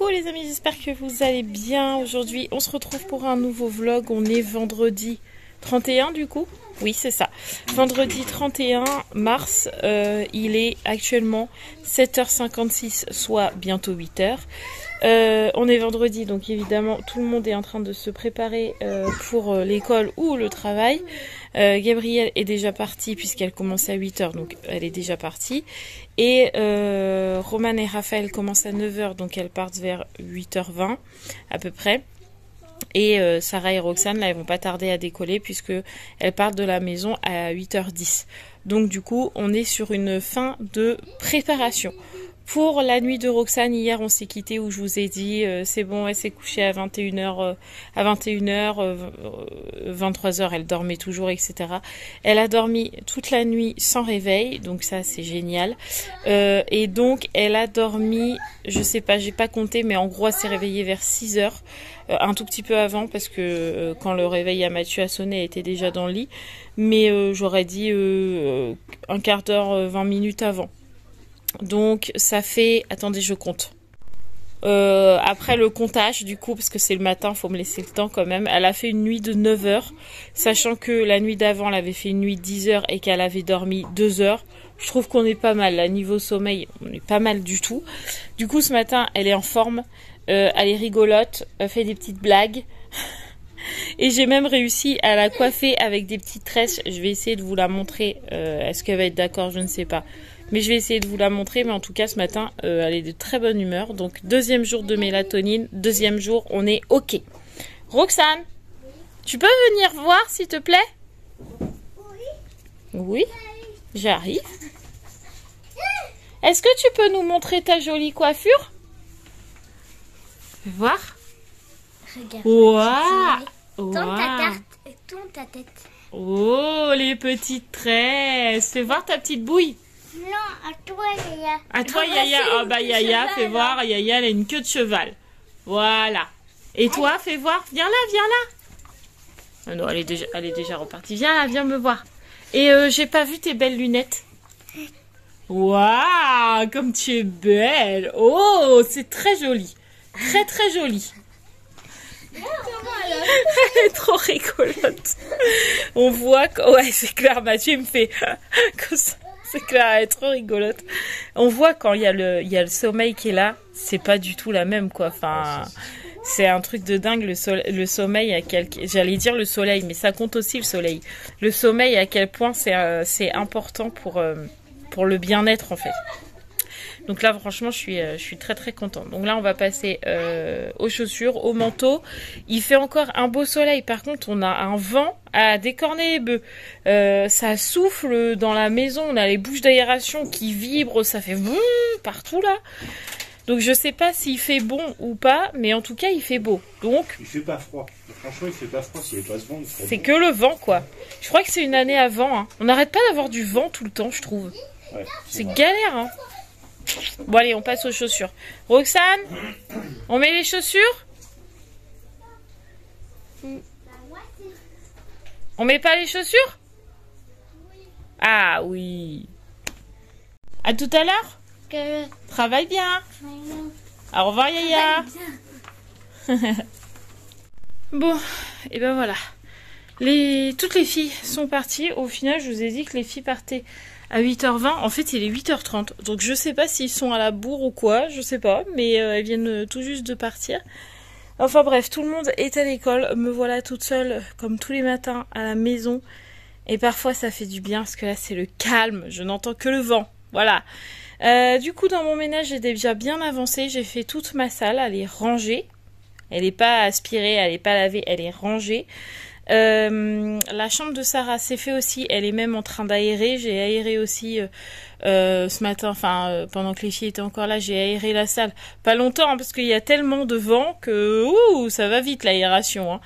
Coucou les amis, j'espère que vous allez bien. Aujourd'hui on se retrouve pour un nouveau vlog. On est vendredi 31 du coup. Oui c'est ça, vendredi 31 mars. Il est actuellement 7h56, soit bientôt 8h. On est vendredi, donc évidemment tout le monde est en train de se préparer pour l'école ou le travail. Gabrielle est déjà partie puisqu'elle commence à 8h, donc elle est déjà partie. Et Roman et Raphaël commencent à 9h, donc elles partent vers 8h20 à peu près. Et Sarah et Roxane, là, elles vont pas tarder à décoller puisque elles partent de la maison à 8h10. Donc du coup, on est sur une fin de préparation. Pour la nuit de Roxane, hier on s'est quitté où je vous ai dit c'est bon, elle s'est couchée à 21h, 23h, elle dormait toujours, etc. Elle a dormi toute la nuit sans réveil, donc ça c'est génial. Et donc elle a dormi, je sais pas, j'ai pas compté, mais en gros elle s'est réveillée vers 6h, un tout petit peu avant parce que quand le réveil à Mathieu a sonné, elle était déjà dans le lit. Mais j'aurais dit un quart d'heure, 20 minutes avant. Donc ça fait, attendez je compte, après le comptage du coup parce que c'est le matin, faut me laisser le temps quand même, elle a fait une nuit de 9h, sachant que la nuit d'avant elle avait fait une nuit de 10h et qu'elle avait dormi 2h. Je trouve qu'on est pas mal, là niveau sommeil on est pas mal du tout. Du coup ce matin elle est en forme, elle est rigolote, elle fait des petites blagues. Et j'ai même réussi à la coiffer avec des petites tresses. Je vais essayer de vous la montrer. Est-ce qu'elle va être d'accord? Je ne sais pas. Mais je vais essayer de vous la montrer. Mais en tout cas, ce matin, elle est de très bonne humeur. Donc, deuxième jour de mélatonine. Deuxième jour, on est OK. Roxane, tu peux venir voir, s'il te plaît? Oui, j'arrive. Est-ce que tu peux nous montrer ta jolie coiffure? Fais voir. Regarde. Waouh! Tourne ta tête. Oh, les petites tresses. Fais voir ta petite bouille. Non, à toi, Yaya. À toi, Yaya. Ah bah Yaya, fais voir. Yaya, elle a une queue de cheval. Voilà. Et toi, fais voir. Viens là, viens là. Ah non, elle est déjà repartie. Viens là, viens me voir. Et j'ai pas vu tes belles lunettes. Waouh, comme tu es belle. Oh, c'est très joli. Très très joli. Elle est trop rigolote. On voit que... Ouais, c'est clair, Mathieu me fait comme ça. C'est clair, elle est trop rigolote. On voit quand il y a le sommeil qui est là, c'est pas du tout la même, quoi. Enfin, c'est un truc de dingue, le sommeil, à quel... J'allais dire le soleil, mais ça compte aussi le soleil. Le sommeil, à quel point c'est important pour le bien-être, en fait. Donc là, franchement, je suis très très contente. Donc là, on va passer aux chaussures, au manteau. Il fait encore un beau soleil. Par contre, on a un vent à décorner les bœufs. Ça souffle dans la maison. On a les bouches d'aération qui vibrent. Ça fait boum partout là. Donc je sais pas s'il fait bon ou pas, mais en tout cas, il fait beau. Donc il fait pas froid. Franchement, il fait pas froid. S'il n'y avait pas ce vent, c'est que le vent, quoi. Je crois que c'est une année avant. Hein. On n'arrête pas d'avoir du vent tout le temps, je trouve. Ouais, c'est galère, hein. Bon allez, on passe aux chaussures. Roxane, on met les chaussures? On met pas les chaussures? Ah oui. À tout à l'heure. Travaille bien. Au revoir Yaya. Bon, et ben voilà. Toutes les filles sont parties. Au final, je vous ai dit que les filles partaient à 8h20, en fait il est 8h30, donc je sais pas s'ils sont à la bourre ou quoi, je sais pas, mais elles viennent tout juste de partir. Enfin bref, tout le monde est à l'école, me voilà toute seule, comme tous les matins, à la maison, et parfois ça fait du bien, parce que là c'est le calme, je n'entends que le vent, voilà. Du coup dans mon ménage j'ai déjà bien avancé, j'ai fait toute ma salle, elle est rangée, elle n'est pas aspirée, elle n'est pas lavée, elle est rangée. La chambre de Sarah s'est fait aussi, elle est même en train d'aérer. J'ai aéré aussi ce matin, enfin pendant que les filles étaient encore là, j'ai aéré la salle. Pas longtemps hein, parce qu'il y a tellement de vent que ça va vite l'aération.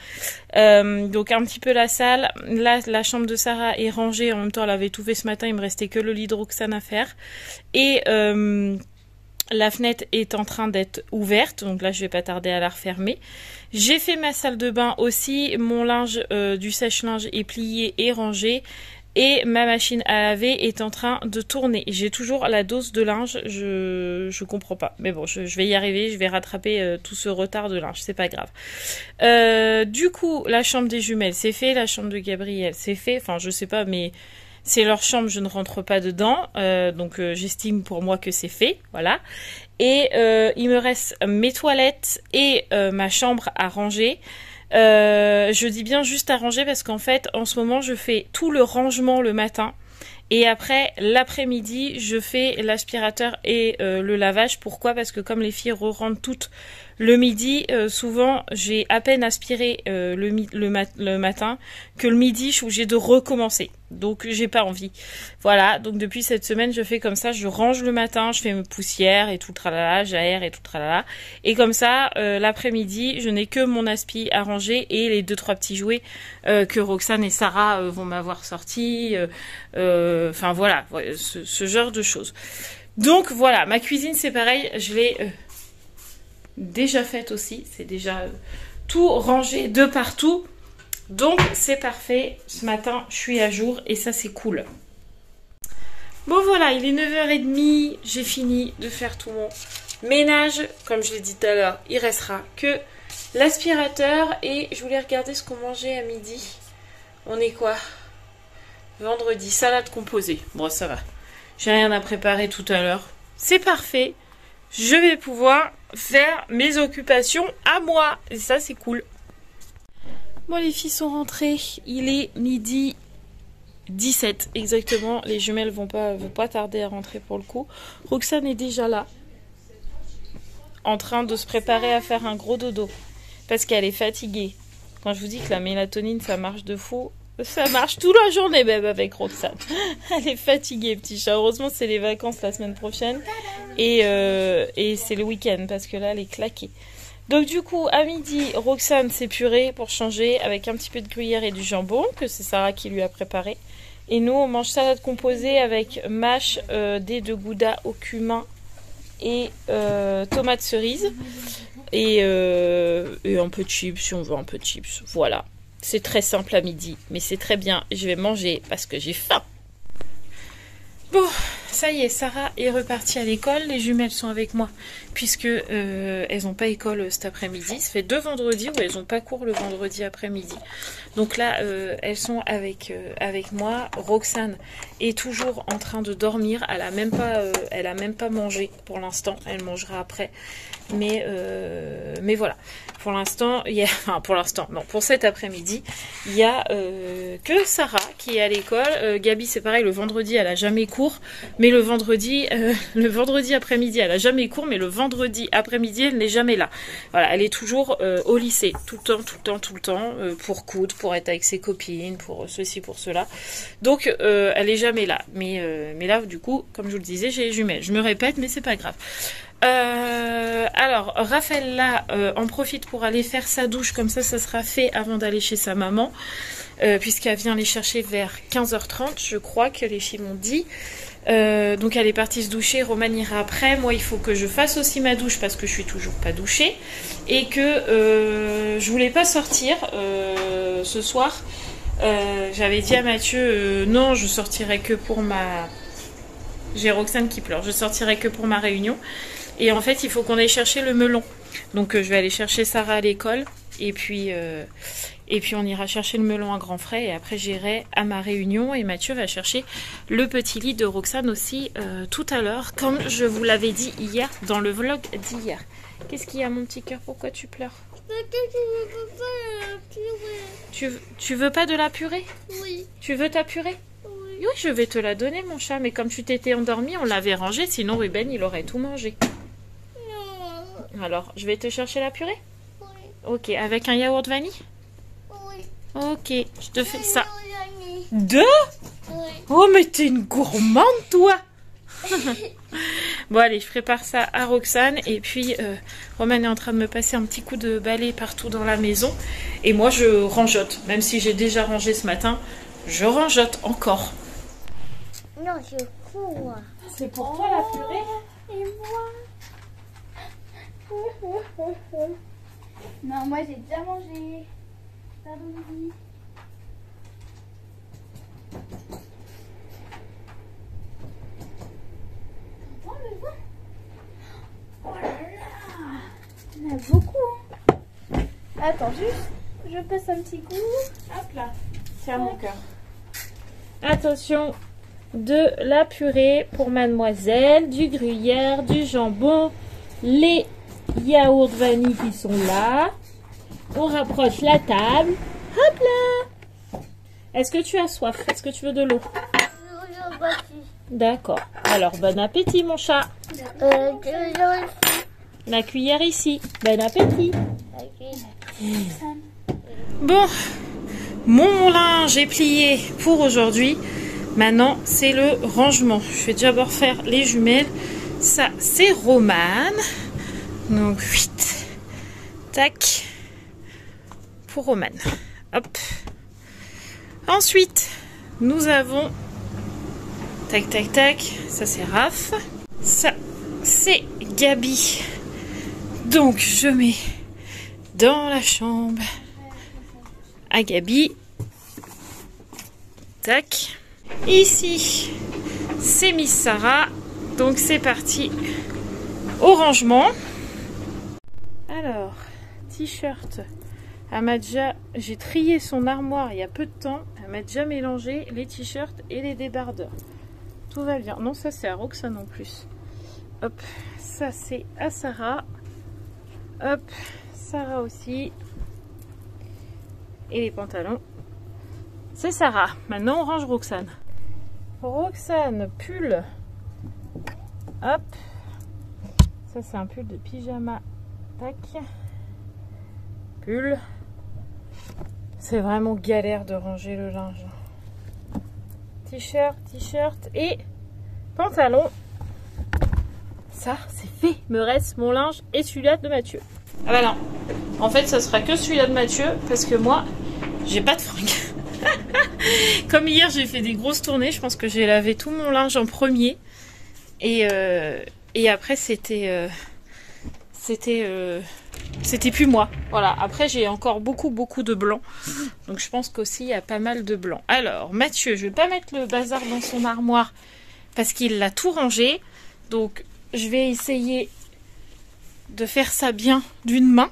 Hein. Donc un petit peu la salle. Là, la chambre de Sarah est rangée. En même temps, elle avait tout fait ce matin. Il me restait que le lit de Roxane à faire. Et la fenêtre est en train d'être ouverte, donc là je vais pas tarder à la refermer. J'ai fait ma salle de bain aussi, mon linge du sèche-linge est plié et rangé. et ma machine à laver est en train de tourner. J'ai toujours la dose de linge, je comprends pas. Mais bon, je vais y arriver, je vais rattraper tout ce retard de linge, c'est pas grave. Du coup, la chambre des jumelles, c'est fait. La chambre de Gabriel, c'est fait. Enfin, je sais pas, mais c'est leur chambre, je ne rentre pas dedans. Donc, j'estime pour moi que c'est fait. Voilà. Et il me reste mes toilettes et ma chambre à ranger. Je dis bien juste à ranger parce qu'en fait, en ce moment, je fais tout le rangement le matin. Et après, l'après-midi, je fais l'aspirateur et le lavage. Pourquoi? Parce que comme les filles rentrent toutes le midi, souvent, j'ai à peine aspiré le matin que le midi, je suis obligée de recommencer. Donc, j'ai pas envie. Voilà, donc depuis cette semaine, je fais comme ça. Je range le matin, je fais mes poussières et tout le tralala, j'aère et tout le tralala. Et comme ça, l'après-midi, je n'ai que mon aspi à ranger et les 2-3 petits jouets que Roxane et Sarah vont m'avoir sortis. Enfin voilà, ce genre de choses. Donc voilà, ma cuisine c'est pareil, je l'ai déjà faite aussi. C'est déjà tout rangé de partout. Donc c'est parfait, ce matin je suis à jour et ça c'est cool. Bon voilà, il est 9h30, j'ai fini de faire tout mon ménage. Comme je l'ai dit tout à l'heure, il restera que l'aspirateur. Et je voulais regarder ce qu'on mangeait à midi. On est quoi? Vendredi, salade composée. Bon, ça va. J'ai rien à préparer tout à l'heure. C'est parfait. Je vais pouvoir faire mes occupations à moi. Et ça, c'est cool. Bon, les filles sont rentrées. Il est midi 17 exactement. Les jumelles vont pas tarder à rentrer pour le coup. Roxane est déjà là. En train de se préparer à faire un gros dodo. Parce qu'elle est fatiguée. Quand je vous dis que la mélatonine, ça marche de fou... Ça marche toute la journée même avec Roxane. Elle est fatiguée, petit chat. Heureusement, c'est les vacances la semaine prochaine. Et c'est le week-end parce que là, elle est claquée. Donc du coup, à midi, Roxane s'est purée pour changer avec un petit peu de gruyère et du jambon que c'est Sarah qui lui a préparé. Et nous, on mange salade composée avec mâche, dés de gouda au cumin et tomates cerises. Et un peu de chips si on veut un peu de chips. Voilà. C'est très simple à midi, mais c'est très bien. Je vais manger parce que j'ai faim. Bon, ça y est, Sarah est repartie à l'école. Les jumelles sont avec moi puisque elles n'ont pas école cet après-midi. Ça fait 2 vendredis où elles n'ont pas cours le vendredi après-midi. Donc là, elles sont avec moi. Roxane est toujours en train de dormir. Elle a même pas mangé pour l'instant. Elle mangera après. Mais voilà. Pour l'instant, pour cet après-midi, il y a que Sarah qui est à l'école. Gabi, c'est pareil, le vendredi, elle a jamais cours, mais le vendredi après-midi, elle a jamais cours, mais le vendredi après-midi, elle n'est jamais là. Voilà, elle est toujours au lycée, tout le temps, pour coudre, pour être avec ses copines, pour ceci, pour cela. Donc, elle est jamais là. Mais là, du coup, comme je vous le disais, j'ai les jumelles. Je me répète, mais c'est pas grave. Alors Raphaël là en profite pour aller faire sa douche, comme ça sera fait avant d'aller chez sa maman, puisqu'elle vient les chercher vers 15h30, je crois que les filles m'ont dit. Donc elle est partie se doucher, Roman ira après. Moi il faut que je fasse aussi ma douche parce que je suis toujours pas douchée et que je voulais pas sortir ce soir. J'avais dit à Mathieu non, je sortirai que pour ma... J'ai Roxane qui pleure, je sortirai que pour ma réunion. Et en fait, il faut qu'on aille chercher le melon. Donc, je vais aller chercher Sarah à l'école. Et puis, on ira chercher le melon à grands frais. Et après, j'irai à ma réunion. Et Mathieu va chercher le petit lit de Roxane aussi tout à l'heure. Comme je vous l'avais dit hier dans le vlog d'hier. Qu'est-ce qu'il y a, mon petit cœur? Pourquoi tu pleures? Tu veux pas de la purée? Oui. Tu veux ta purée? Oui, je vais te la donner, mon chat. Mais comme tu t'étais endormi, on l'avait rangé. Sinon, Ruben, il aurait tout mangé. Non. Alors, je vais te chercher la purée? Oui. Ok, avec un yaourt vanille? Oui. Ok, je te fais ça. Oui. 2? Oui. Oh, mais t'es une gourmande, toi! Bon, allez, je prépare ça à Roxane. Et puis, Roman est en train de me passer un petit coup de balai partout dans la maison. Et moi, je rangeote. Même si j'ai déjà rangé ce matin, je rangeote encore. Non, je cours. C'est pour toi, la purée? Et moi? Non, moi j'ai déjà mangé. Pardon, Bibi. Attends, juste, je passe un petit coup. Hop là. Tiens mon cœur. Attention, de la purée pour mademoiselle, du gruyère, du jambon, les yaourts vanille qui sont là. On rapproche la table. Hop là. Est-ce que tu as soif? Est-ce que tu veux de l'eau? D'accord. Alors, bon appétit mon chat. La cuillère ici. Bon appétit. Bon, mon linge est plié pour aujourd'hui. Maintenant, c'est le rangement. Je vais d'abord faire les jumelles. Ça, c'est Romane. Donc, 8. Tac. Pour Romane. Hop. Ensuite, nous avons... Tac, tac, tac. Ça, c'est Raph. Ça, c'est Gabi. Donc, je mets dans la chambre à Gabi. Tac. Ici, c'est Miss Sarah. Donc, c'est parti au rangement. Alors, t-shirt. Amadja, j'ai trié son armoire il y a peu de temps. Elle m'a déjà mélangé les t-shirts et les débardeurs. Tout va bien. Non, ça c'est à Roxane en plus. Hop, ça c'est à Sarah. Hop, Sarah aussi. Et les pantalons, c'est Sarah. Maintenant on range Roxane. Roxane, pull. Hop. Ça c'est un pull de pyjama. Tac. Pull. C'est vraiment galère de ranger le linge. T-shirt, t-shirt et pantalon. Ça, c'est fait. Me reste mon linge et celui-là de Mathieu. Ah bah non. En fait, ça sera que celui-là de Mathieu parce que moi, j'ai pas de fringues. Comme hier, j'ai fait des grosses tournées. Je pense que j'ai lavé tout mon linge en premier. Et après, c'était plus moi. Voilà. Après, j'ai encore beaucoup de blanc. Donc, je pense qu'aussi, il y a pas mal de blanc. Alors, Mathieu, je vais pas mettre le bazar dans son armoire parce qu'il l'a tout rangé. Donc, je vais essayer de faire ça bien d'une main.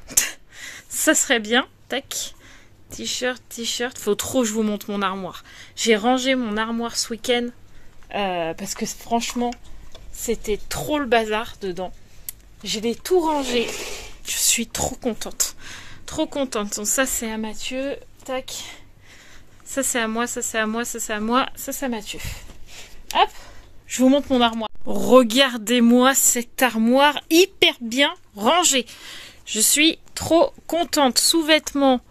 Ça serait bien. Tac. T-shirt, t-shirt. Faut trop que je vous montre mon armoire. J'ai rangé mon armoire ce week-end parce que franchement, c'était trop le bazar dedans. Je l'ai tout rangé. Je suis trop contente. Trop contente. Donc ça, c'est à Mathieu. Tac. Ça, c'est à moi. Ça, c'est à moi. Ça, c'est à moi. Ça, c'est à Mathieu. Hop. Je vous montre mon armoire. Regardez-moi cette armoire hyper bien rangée. Je suis trop contente. Sous-vêtements.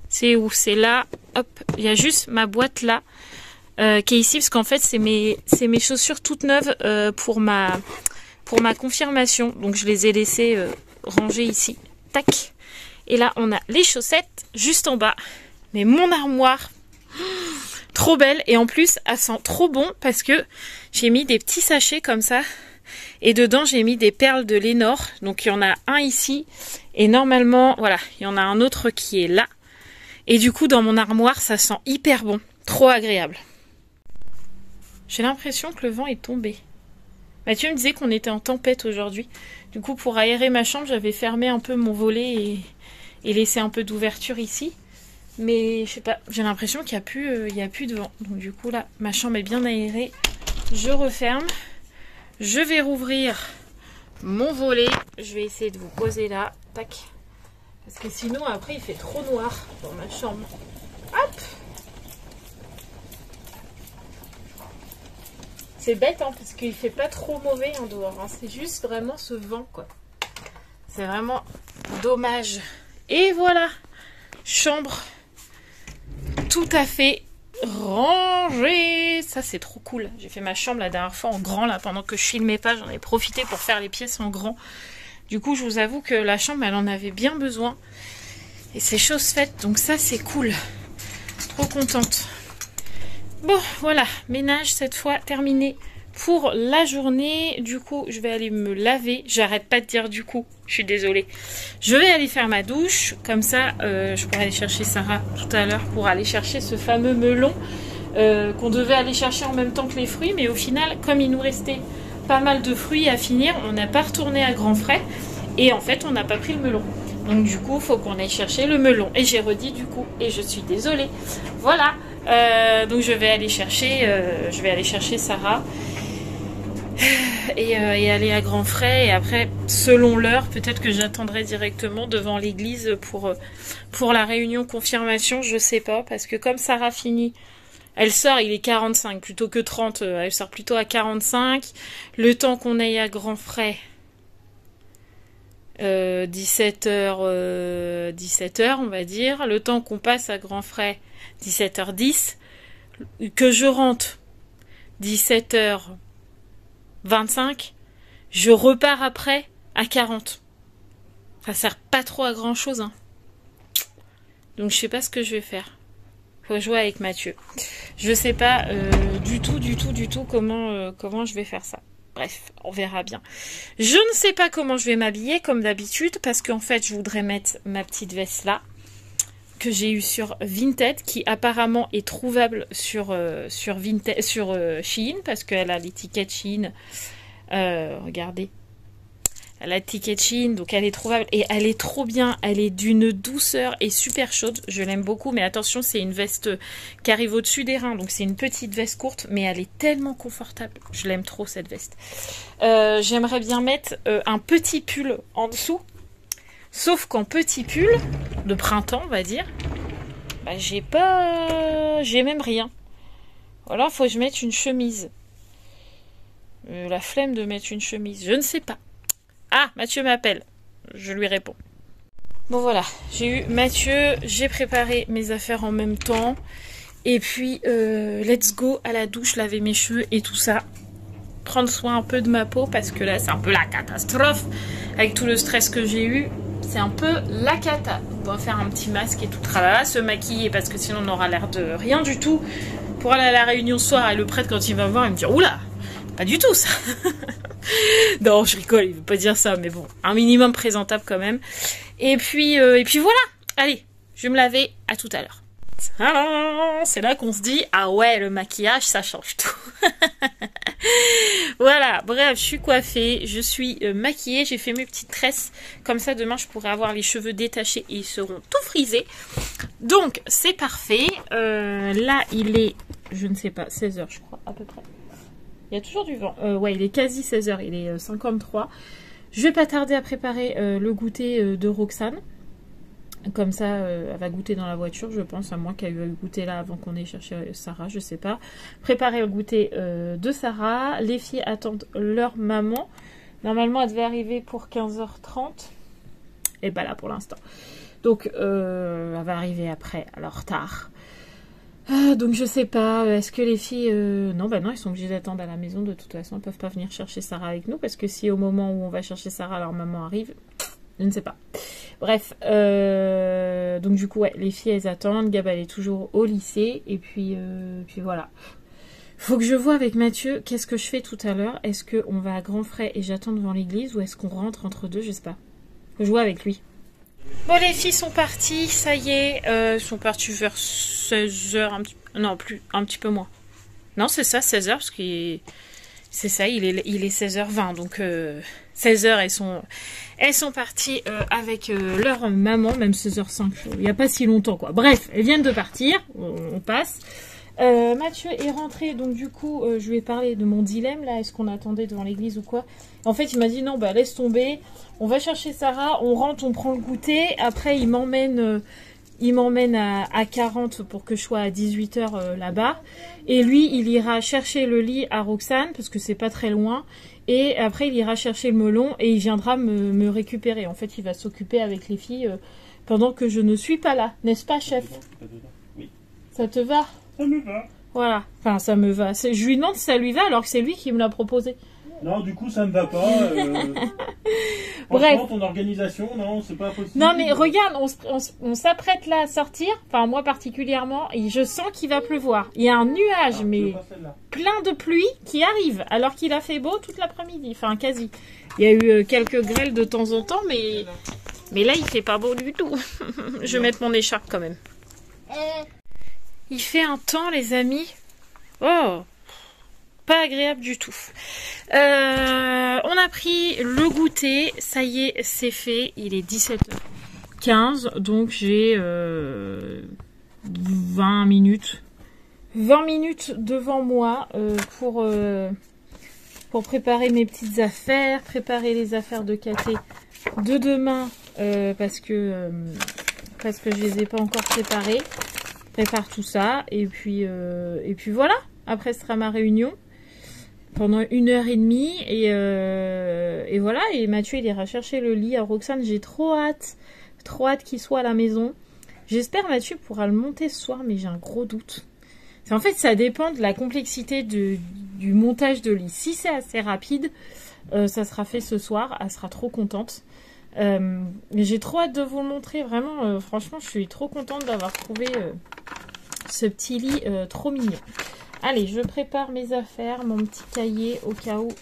C'est où? C'est là. Hop. Il y a juste ma boîte là. Qui est ici. Parce qu'en fait, c'est mes chaussures toutes neuves pour ma confirmation. Donc, je les ai laissées rangées ici. Tac. Et là, on a les chaussettes juste en bas. Mais mon armoire, trop belle. Et en plus, elle sent trop bon parce que j'ai mis des petits sachets comme ça. Et dedans, j'ai mis des perles de Lénore. Donc, il y en a un ici. Et normalement, voilà, il y en a un autre qui est là. Et du coup, dans mon armoire, ça sent hyper bon. Trop agréable. J'ai l'impression que le vent est tombé. Mathieu me disait qu'on était en tempête aujourd'hui. Du coup, pour aérer ma chambre, j'avais fermé un peu mon volet et laissé un peu d'ouverture ici. Mais je sais pas, j'ai l'impression qu'il n'y a plus de vent. Donc du coup, là, ma chambre est bien aérée. Je referme. Je vais rouvrir mon volet. Je vais essayer de vous poser là. Tac. Parce que sinon, après, il fait trop noir dans ma chambre. Hop! C'est bête, hein, parce qu'il fait pas trop mauvais en dehors. Hein. C'est juste vraiment ce vent, quoi. C'est vraiment dommage. Et voilà, chambre tout à fait rangée. Ça, c'est trop cool. J'ai fait ma chambre la dernière fois en grand, là, pendant que je filmais pas. J'en ai profité pour faire les pièces en grand. Du coup, je vous avoue que la chambre, elle en avait bien besoin. Et c'est chose faite, donc ça, c'est cool. Trop contente. Bon, voilà, ménage cette fois terminé pour la journée. Du coup, je vais aller me laver. J'arrête pas de dire du coup, je suis désolée. Je vais aller faire ma douche. Comme ça, je pourrai aller chercher Sarah tout à l'heure pour aller chercher ce fameux melon qu'on devait aller chercher en même temps que les fruits. Mais au final, comme il nous restait pas mal de fruits à finir, on n'a pas retourné à grands frais. Et en fait, on n'a pas pris le melon. Donc du coup, faut qu'on aille chercher le melon. Et j'ai redit du coup, et je suis désolée. Voilà. Donc je vais aller chercher Sarah et aller à grands frais. Et après, selon l'heure, peut-être que j'attendrai directement devant l'église pour la réunion confirmation. Je sais pas, parce que comme Sarah finit, elle sort, il est 45 plutôt que 30. Elle sort plutôt à 45. Le temps qu'on aille à grands frais. 17h, 17h on va dire, le temps qu'on passe à grands frais 17h10, que je rentre 17h25, je repars après à 40. Ça sert pas trop à grand chose, hein. Donc je sais pas ce que je vais faire. Faut jouer avec Mathieu. Je sais pas du tout comment je vais faire ça. Bref, on verra bien. Je ne sais pas comment je vais m'habiller, comme d'habitude, parce qu'en fait, je voudrais mettre ma petite veste là, que j'ai eue sur Vinted, qui apparemment est trouvable sur Shein, parce qu'elle a l'étiquette Shein. Regardez. Elle a l'étiquette Shein, donc elle est trouvable. Et elle est trop bien, elle est d'une douceur et super chaude. Je l'aime beaucoup, mais attention, c'est une veste qui arrive au-dessus des reins. Donc c'est une petite veste courte, mais elle est tellement confortable. Je l'aime trop, cette veste. J'aimerais bien mettre un petit pull en dessous. Sauf qu'en petit pull, de printemps, on va dire, bah, j'ai même rien. Ou alors, faut que je mette une chemise. La flemme de mettre une chemise, je ne sais pas. Ah, Mathieu m'appelle. Je lui réponds. Bon voilà, j'ai eu Mathieu, j'ai préparé mes affaires en même temps. Et puis, let's go à la douche, laver mes cheveux et tout ça. Prendre soin un peu de ma peau parce que là, c'est un peu la catastrophe. Avec tout le stress que j'ai eu, c'est un peu la cata. On va faire un petit masque et tout tralala, se maquiller parce que sinon on aura l'air de rien du tout. Pour aller à la réunion ce soir et le prêtre quand il va me voir, il me dit « Oula, pas du tout ça !» Non, je rigole, il veut pas dire ça, mais bon, un minimum présentable quand même. Et puis voilà. Allez, je vais me laver, à tout à l'heure. C'est là qu'on se dit, ah ouais, le maquillage, ça change tout. Voilà, bref, je suis coiffée, je suis maquillée, j'ai fait mes petites tresses. Comme ça, demain, je pourrai avoir les cheveux détachés et ils seront tout frisés. Donc, c'est parfait. Là, il est, je ne sais pas, 16h, je crois, à peu près. Il y a toujours du vent. Ouais, il est quasi 16h, il est 53. Je vais pas tarder à préparer le goûter de Roxane. Comme ça, elle va goûter dans la voiture, je pense, à moins qu'elle veuille goûter là avant qu'on ait cherché Sarah, je sais pas. Préparer le goûter de Sarah. Les filles attendent leur maman. Normalement, elle devait arriver pour 15h30. Et pas là pour l'instant. Donc, elle va arriver après, alors retard. Donc je sais pas, est-ce que les filles... Non, bah non, ils sont obligés d'attendre à la maison, de toute façon, ils peuvent pas venir chercher Sarah avec nous, parce que si au moment où on va chercher Sarah, leur maman arrive, je ne sais pas. Bref, donc du coup, ouais, les filles, elles attendent, Gab, elle est toujours au lycée, et puis voilà. Faut que je vois avec Mathieu, qu'est-ce que je fais tout à l'heure, est-ce qu'on va à grands frais et j'attends devant l'église, ou est-ce qu'on rentre entre deux, je sais pas. Faut que je vois avec lui. Bon, les filles sont parties, ça y est, sont parties vers 16h, non, un petit peu moins. Non, c'est ça, 16h, parce que c'est ça, il est 16h20, donc 16h, elles sont parties avec leur maman, même 16h05, il n'y a pas si longtemps, quoi. Bref, elles viennent de partir, on passe. Mathieu est rentré, donc du coup, je lui ai parlé de mon dilemme, là, est-ce qu'on attendait devant l'église ou quoi. En fait, il m'a dit, non, bah laisse tomber, on va chercher Sarah, on rentre, on prend le goûter, après il m'emmène à 40 pour que je sois à 18h là-bas, et lui, il ira chercher le lit à Roxane, parce que c'est pas très loin, et après il ira chercher le melon, et il viendra me récupérer. En fait, il va s'occuper avec les filles pendant que je ne suis pas là, n'est-ce pas, chef? Oui. Ça te va? Ça me va. Voilà, enfin ça me va. Je lui demande si ça lui va alors que c'est lui qui me l'a proposé. Non, du coup, ça me va pas. Bref. Ton organisation, non, c'est pas possible. Non, mais regarde, on s'apprête là à sortir. Enfin, moi particulièrement, et je sens qu'il va pleuvoir. Il y a un nuage, mais plein de pluie qui arrive, alors qu'il a fait beau toute l'après-midi. Enfin, quasi. Il y a eu quelques grêles de temps en temps, mais là, il fait pas beau du tout. Je vais mettre mon écharpe quand même. Il fait un temps, les amis. Oh, pas agréable du tout. On a pris le goûter. Ça y est, c'est fait. Il est 17h. 8h15, donc j'ai 20 minutes. 20 minutes devant moi pour préparer mes petites affaires, préparer les affaires de Katé de demain parce que je les ai pas encore préparées. Prépare tout ça et puis voilà. Après ce sera ma réunion pendant 1h30 et voilà. Et Mathieu il ira chercher le lit à Roxane. J'ai trop hâte qu'il soit à la maison. J'espère Mathieu pourra le monter ce soir, mais j'ai un gros doute. En fait, ça dépend de la complexité du montage de lit. Si c'est assez rapide, ça sera fait ce soir. Elle sera trop contente. Mais j'ai trop hâte de vous le montrer. Vraiment, franchement, je suis trop contente d'avoir trouvé ce petit lit trop mignon. Allez, je prépare mes affaires, mon petit cahier au cas où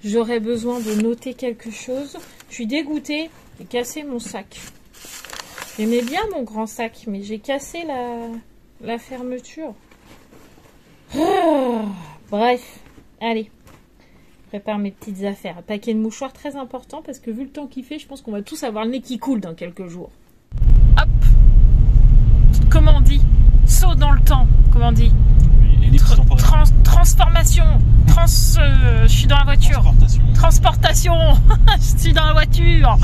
j'aurais besoin de noter quelque chose. Je suis dégoûtée. J'ai cassé mon sac. J'aimais bien mon grand sac, mais j'ai cassé la fermeture. Bref, allez, je prépare mes petites affaires. Un paquet de mouchoirs très important parce que vu le temps qu'il fait, je pense qu'on va tous avoir le nez qui coule dans quelques jours. Hop, comment on dit? Saut dans le temps, comment on dit? Transformation. Je suis dans la voiture. Transportation. Je suis dans la voiture.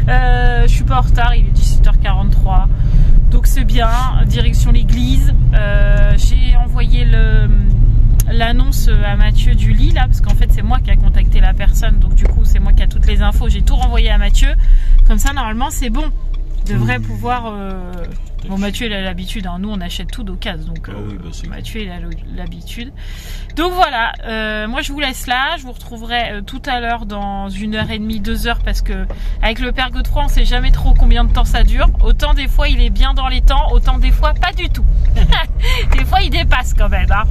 Je suis pas en retard, il est 18h43. Donc c'est bien, direction l'église. J'ai envoyé l'annonce à Mathieu du lit là, parce qu'en fait c'est moi qui a contacté la personne, donc du coup c'est moi qui a toutes les infos, j'ai tout renvoyé à Mathieu. Comme ça normalement c'est bon. Je devrais pouvoir... Bon, Mathieu il a l'habitude, hein. Nous on achète tout d'occasion, donc oui, bah, Mathieu il a l'habitude. Donc voilà, moi je vous laisse là, je vous retrouverai tout à l'heure dans 1h30, 2h, parce que avec le père Godefroy on sait jamais trop combien de temps ça dure. Autant des fois il est bien dans les temps, autant des fois pas du tout. Des fois il dépasse quand même, hein.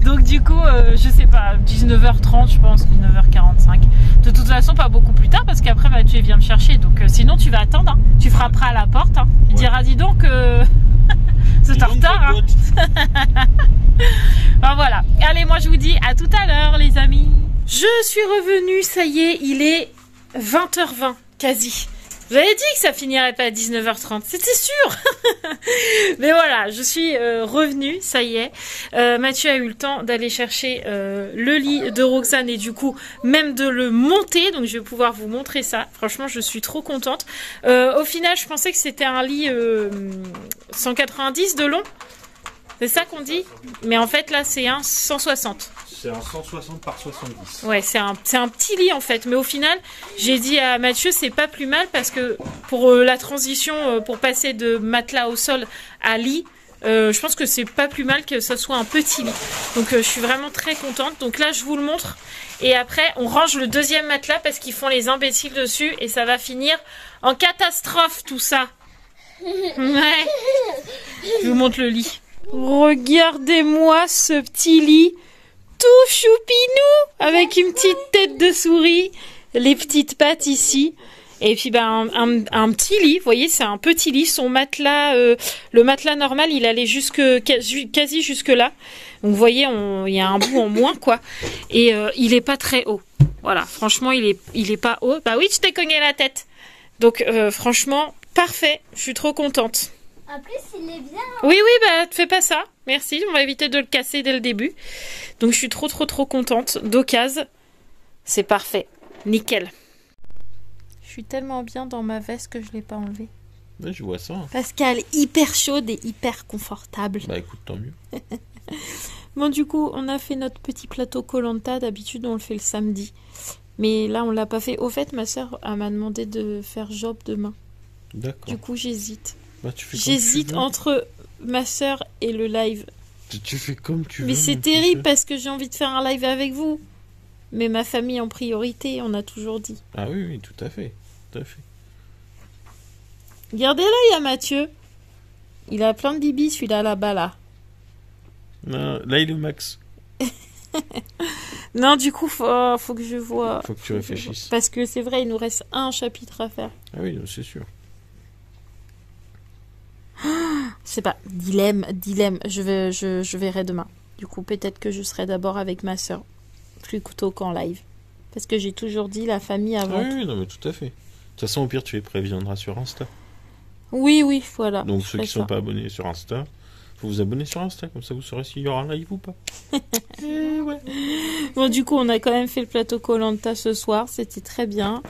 Donc du coup je sais pas, 19h30 je pense, 19h45. De toute façon pas beaucoup plus tard parce qu'après Mathieu vient me chercher, donc sinon tu vas attendre, hein. Tu frapperas à la porte, hein. Il dira dis donc c'est en retard, hein. Ben voilà, allez moi je vous dis à tout à l'heure les amis. Je suis revenue, ça y est, il est 20h20 quasi. J'avais dit que ça finirait pas à 19h30, c'était sûr. Mais voilà, je suis revenue, ça y est. Mathieu a eu le temps d'aller chercher le lit de Roxane et du coup même de le monter. Donc je vais pouvoir vous montrer ça. Franchement, je suis trop contente. Au final, je pensais que c'était un lit 190 de long. C'est ça qu'on dit? Mais en fait là, c'est un 160. C'est un 160 par 70. Ouais, c'est un petit lit en fait. Mais au final, j'ai dit à Mathieu, c'est pas plus mal parce que pour la transition, pour passer de matelas au sol à lit, je pense que c'est pas plus mal que ça soit un petit lit. Donc je suis vraiment très contente. Donc là, je vous le montre. Et après, on range le deuxième matelas parce qu'ils font les imbéciles dessus. Et ça va finir en catastrophe tout ça. Ouais. Je vous montre le lit. Regardez-moi ce petit lit. Tout choupinou, avec une petite tête de souris, les petites pattes ici, et puis ben un petit lit, vous voyez, c'est un petit lit, son matelas, le matelas normal, il allait quasi jusque là, donc vous voyez, il y a un bout en moins quoi, et il est pas très haut, voilà, franchement il est pas haut, bah oui tu t'es cogné la tête, donc franchement parfait, je suis trop contente. En plus, il est bien. Oui, bah, fais pas ça. Merci, on va éviter de le casser dès le début. Donc, je suis trop contente. D'occasion, c'est parfait. Nickel. Je suis tellement bien dans ma veste que je l'ai pas enlevée. Ouais, je vois ça. Parce qu'elle est hyper chaude et hyper confortable. Bah écoute, tant mieux. Bon, du coup, on a fait notre petit plateau Koh-Lanta. D'habitude, on le fait le samedi. Mais là, on l'a pas fait. Au fait, ma soeur m'a demandé de faire job demain. D'accord. Du coup, j'hésite. Bah, tu fais J'hésite entre ma soeur et le live. Tu fais comme tu veux. Mais c'est terrible parce que j'ai envie de faire un live avec vous. Mais ma famille en priorité, on a toujours dit. Ah oui, tout à fait. Tout à fait. Regardez là, il y a Mathieu. Il a plein de bibis, celui-là, là-bas, là. Non, là, il est au max. Non, du coup, faut que je vois. Faut que tu réfléchisses. Parce que c'est vrai, il nous reste un chapitre à faire. Ah oui, c'est sûr. Je sais pas, dilemme. Je verrai demain. Du coup, peut-être que je serai d'abord avec ma soeur, plutôt qu'en live. Parce que j'ai toujours dit la famille avant. Ah oui, non, mais tout à fait. De toute façon, au pire, tu les préviendras sur Insta. Oui, oui, voilà. Donc je ceux ferai qui sont ça. pas abonnés sur Insta, faut vous abonner sur Insta, comme ça vous saurez s'il y aura un live ou pas. Eh ouais. Bon, du coup, on a quand même fait le plateau koh ce soir. C'était très bien.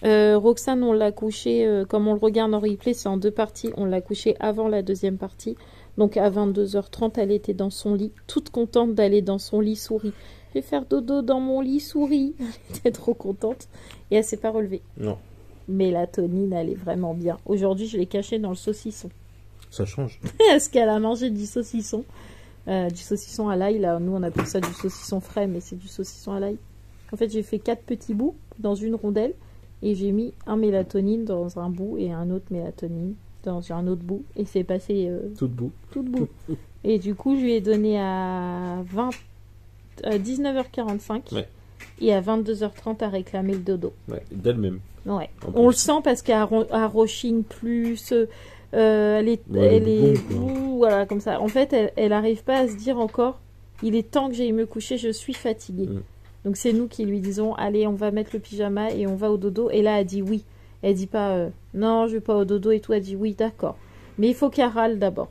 Roxane, on l'a couché, comme on le regarde en replay, c'est en 2 parties. On l'a couché avant la deuxième partie. Donc à 22h30, elle était dans son lit, toute contente d'aller dans son lit souris. Je vais faire dodo dans mon lit souris. Elle était trop contente. Et elle s'est pas relevée. Non, Mélatonine, elle est vraiment bien. Aujourd'hui, je l'ai cachée dans le saucisson. ça change. Est-ce qu'elle a mangé du saucisson à l'ail, là. Nous, on appelle ça du saucisson frais, mais c'est du saucisson à l'ail. En fait, j'ai fait 4 petits bouts dans une rondelle. Et j'ai mis un mélatonine dans un bout et un autre mélatonine dans un autre bout. Et c'est passé Tout debout. tout debout. Et du coup, je lui ai donné à 19h45. Ouais. Et à 22h30, à réclamer le dodo. Ouais, d'elle-même. Ouais. En On le plus. sent parce qu'elle roching plus. Elle est, Ouais, elle est, bon, quoi. voilà, comme ça. En fait, elle arrive pas à se dire encore, il est temps que j'aille me coucher, je suis fatiguée. Mm. Donc c'est nous qui lui disons, allez, on va mettre le pyjama et on va au dodo. Et là, elle dit oui. Elle dit pas, non, je vais pas au dodo et tout. Elle dit oui, d'accord. Mais il faut qu'elle râle d'abord.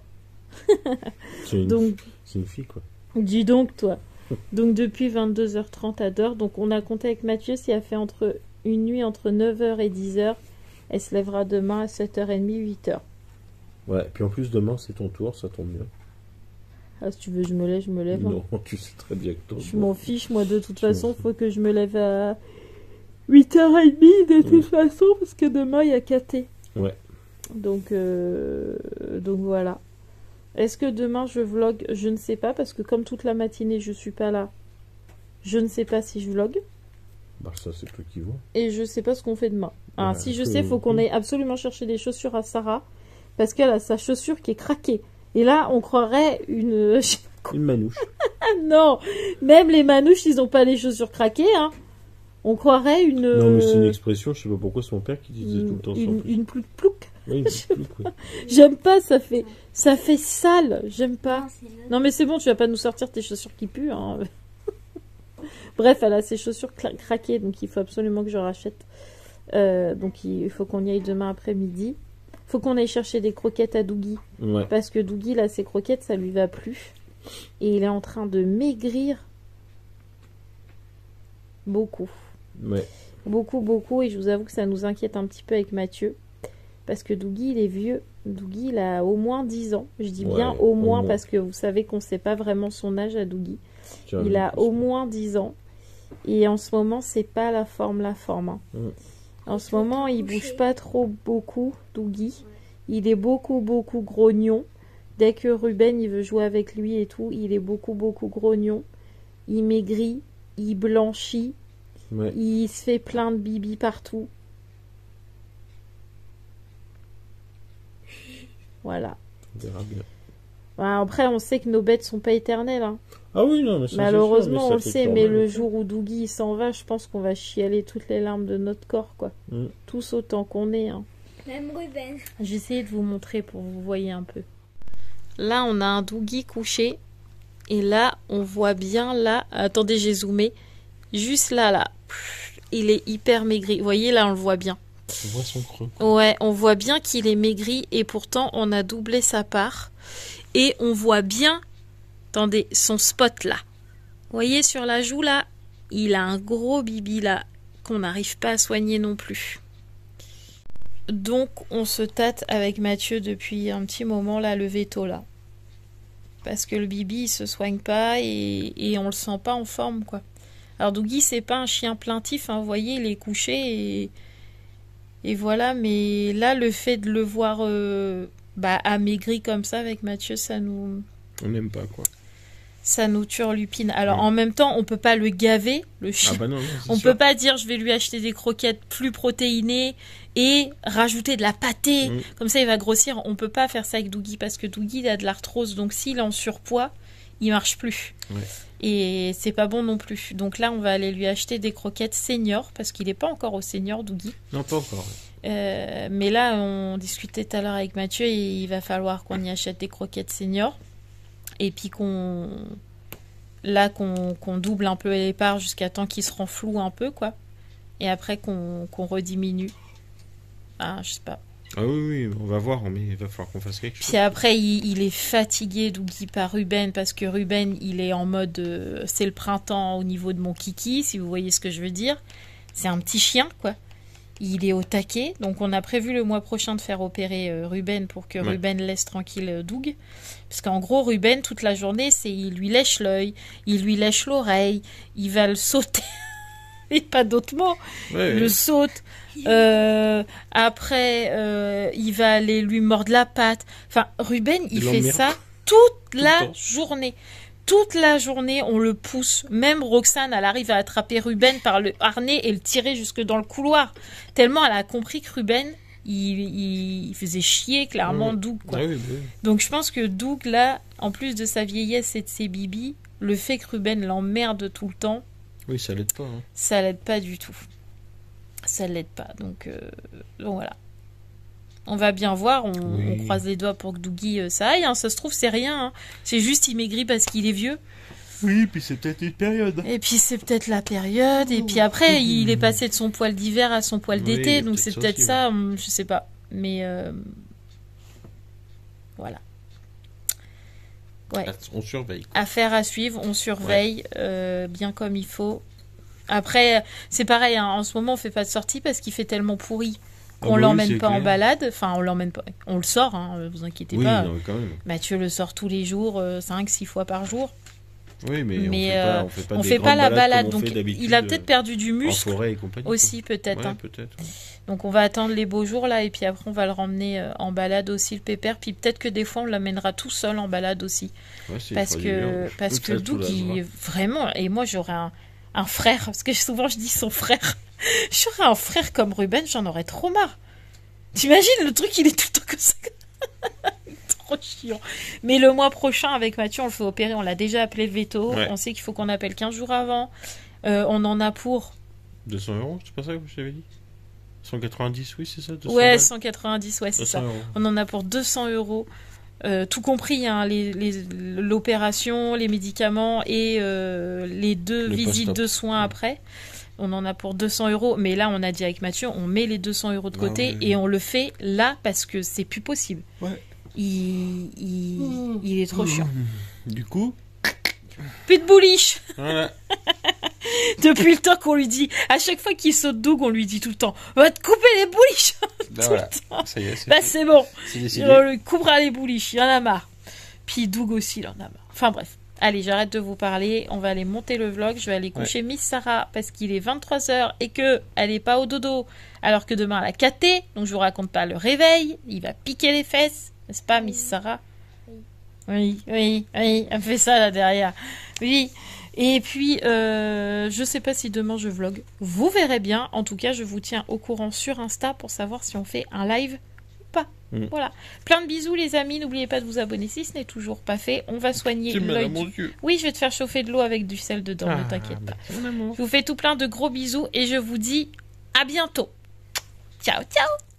C'est une, Donc, c'est une fille, quoi. dis donc, toi. Donc depuis 22h30 à d'heure. Donc on a compté avec Mathieu, si elle fait une nuit entre 9h et 10h, elle se lèvera demain à 7h30, 8h. Ouais, puis en plus, demain, c'est ton tour, ça tombe bien. Ah, si tu veux, je me lève, je me lève. Hein. Non, tu sais très bien que toi. Je m'en fiche, moi, de toute Je m'en façon, fous. faut que je me lève à 8h30 de toute façon, parce que demain, il y a KT. Ouais. Donc voilà. Est-ce que demain, je vlog? Je ne sais pas, parce que comme toute la matinée, je suis pas là, je ne sais pas si je vlog. Bah, ça, c'est toi qui vois. Et je sais pas ce qu'on fait demain. Ah, Ouais, si je sais, faut qu'on oui. aille absolument chercher des chaussures à Sarah, parce qu'elle a sa chaussure qui est craquée. Et là, on croirait une... Une manouche. Ah non, même les manouches, ils ont pas les chaussures craquées, hein. On croirait une... Non, mais c'est une expression, je sais pas pourquoi c'est mon père qui disait tout le temps ça. en plus. une plouc. Oui, une petite plouc, oui. J'aime pas, ça fait sale, j'aime pas. Non mais c'est bon, tu vas pas nous sortir tes chaussures qui puent, hein. Bref, elle a ses chaussures craquées, donc il faut absolument que je rachète. Donc il faut qu'on y aille demain après-midi. Faut qu'on aille chercher des croquettes à Dougie. Ouais. Parce que Dougie, là, ses croquettes, ça lui va plus. Et il est en train de maigrir. Beaucoup. Ouais. Beaucoup, beaucoup. Et je vous avoue que ça nous inquiète un petit peu avec Mathieu. Parce que Dougie, il est vieux. Dougie, il a au moins 10 ans. Je dis bien Ouais, au au moins moins. parce que vous savez qu'on ne sait pas vraiment son âge à Dougie. Tiens, Il a plus. au moins 10 ans. Et en ce moment, c'est pas la forme. Hein. Mm. En ce moment, il bouge pas trop beaucoup, Dougie. Il est beaucoup, beaucoup grognon. Dès que Ruben, il veut jouer avec lui et tout, il est beaucoup, beaucoup grognon. Il maigrit, il blanchit, Ouais. il se fait plein de bibi partout. Voilà. On verra bien. Bah, après, on sait que nos bêtes sont pas éternelles. Hein. Ah oui, non, mais ça, Malheureusement, c'est sûr, on le ça fait sait, peur, mais même. le jour où Dougie il s'en va, je pense qu'on va chialer toutes les larmes de notre corps, quoi. Mm. Tous autant qu'on est. Hein. Même Ruben. J'ai essayé de vous montrer pour que vous voyez un peu. Là, on a un Dougie couché. Et là, on voit bien, là... Attendez, j'ai zoomé. Juste là, là. Il est hyper maigri. Vous voyez, là, on le voit bien. On voit son creux. Ouais, on voit bien qu'il est maigri. Et pourtant, on a doublé sa part. Et on voit bien... Attendez, son spot, là. Vous voyez, sur la joue, là, il a un gros bibi, là, qu'on n'arrive pas à soigner non plus. Donc, on se tâte avec Mathieu depuis un petit moment, là, le veto, là. Parce que le bibi, il se soigne pas et on le sent pas en forme, quoi. Alors, Dougie, c'est pas un chien plaintif, hein, vous voyez, il est couché et voilà. Mais là, le fait de le voir amaigri comme ça avec Mathieu, ça nous turlupine. Alors, en même temps, on peut pas le gaver, le chien. Ah bah non, On peut pas dire je vais lui acheter des croquettes plus protéinées et rajouter de la pâtée. Comme ça, il va grossir. On peut pas faire ça avec Dougie parce que Dougie, il a de l'arthrose. Donc, s'il est en surpoids, il marche plus. Ouais. Et c'est pas bon non plus. Donc là, on va aller lui acheter des croquettes senior parce qu'il est pas encore au senior, Dougie. Non, pas encore. Mais là, on discutait tout à l'heure avec Mathieu et il va falloir qu'on y achète des croquettes senior. Et puis qu'on double un peu les parts jusqu'à temps qu'il se renfloue un peu, quoi. Et après qu'on rediminue. Ah, je sais pas. Ah oui, on va voir, mais il va falloir qu'on fasse quelque chose. Puis après, il est fatigué, Dougie, par Ruben, parce que Ruben, il est en mode c'est le printemps au niveau de mon kiki, si vous voyez ce que je veux dire. C'est un petit chien, quoi. Il est au taquet, donc on a prévu le mois prochain de faire opérer Ruben pour que Ruben laisse tranquille Doug. Parce qu'en gros, Ruben, toute la journée, il lui lèche l'œil, il lui lèche l'oreille, il va le sauter. Et pas d'autres mots. Il le saute. Après, il va aller lui mordre la patte. Enfin, Ruben, il fait ça toute la journée. Toute la journée, on le pousse. Même Roxane, elle arrive à attraper Ruben par le harnais et le tirer jusque dans le couloir. Tellement elle a compris que Ruben, il faisait chier clairement Doug, quoi. Ah oui. Donc je pense que Doug, là, en plus de sa vieillesse et de ses bibis, le fait que Ruben l'emmerde tout le temps, oui, ça l'aide pas. Ça l'aide pas du tout. Ça l'aide pas. Donc voilà. On va bien voir. On croise les doigts pour que Dougie ça aille. Hein. Ça se trouve, c'est rien. Hein. C'est juste il maigrit parce qu'il est vieux. Oui, puis c'est peut-être une période. Et puis c'est peut-être la période. Et puis après, il est passé de son poil d'hiver à son poil d'été. Donc c'est peut-être ça. Je sais pas. Mais voilà. Ouais. On surveille. Affaire à suivre, on surveille bien comme il faut. Après, c'est pareil, hein, en ce moment on fait pas de sortie parce qu'il fait tellement pourri qu'on l'emmène pas en balade. Enfin, on l'emmène pas. On le sort, hein, vous inquiétez pas. Non, quand même. Mathieu le sort tous les jours, 5-6 fois par jour. Oui, mais on fait pas la balade. Donc il a peut-être perdu du muscle. En forêt et compagnie. Aussi, peut-être. Ouais, hein. peut-être. Donc on va attendre les beaux jours là et puis après on va le ramener en balade aussi, le pépère. Puis peut-être que des fois on l'amènera tout seul en balade aussi. Ouais, parce que Doug, vraiment, et moi j'aurais un frère, parce que souvent je dis son frère. J'aurais un frère comme Ruben, j'en aurais trop marre. T'imagines, le truc il est tout le temps comme ça. Trop chiant. Mais le mois prochain avec Mathieu on le fait opérer, on l'a déjà appelé le veto. On sait qu'il faut qu'on appelle 15 jours avant. On en a pour 200 €, c'est pas ça que je t'avais dit? 190, oui, c'est ça? 190, ouais, c'est ça. €. On en a pour 200 €. Tout compris, hein, l'opération, les médicaments et les 2 visites de soins après. On en a pour 200 €. Mais là, on a dit avec Mathieu, on met les 200 € de côté et on le fait là parce que c'est plus possible. Ouais. Il est trop chiant. Du coup, plus de bouliche. Voilà. Depuis le temps qu'on lui dit, à chaque fois qu'il saute Doug, on lui dit tout le temps, va te couper les bouliches. Voilà. Ça y est, c'est bon. C'est décidé. On lui coupera les bouliches, il en a marre. Puis Doug aussi, il en a marre. Enfin bref. Allez, j'arrête de vous parler. On va aller monter le vlog. Je vais aller coucher Miss Sarah parce qu'il est 23h et que elle est pas au dodo. Alors que demain, elle a caté. Donc, je vous raconte pas le réveil. Il va piquer les fesses. N'est-ce pas, Miss Sarah? Oui. Elle fait ça là derrière. Oui. Et puis, je sais pas si demain je vlog. Vous verrez bien. En tout cas, je vous tiens au courant sur Insta pour savoir si on fait un live ou pas. Voilà. Plein de bisous, les amis. N'oubliez pas de vous abonner si ce n'est toujours pas fait. On va soigner l'œil. Oui, je vais te faire chauffer de l'eau avec du sel dedans. Ne t'inquiète pas. Je vous fais tout plein de gros bisous et je vous dis à bientôt. Ciao, ciao.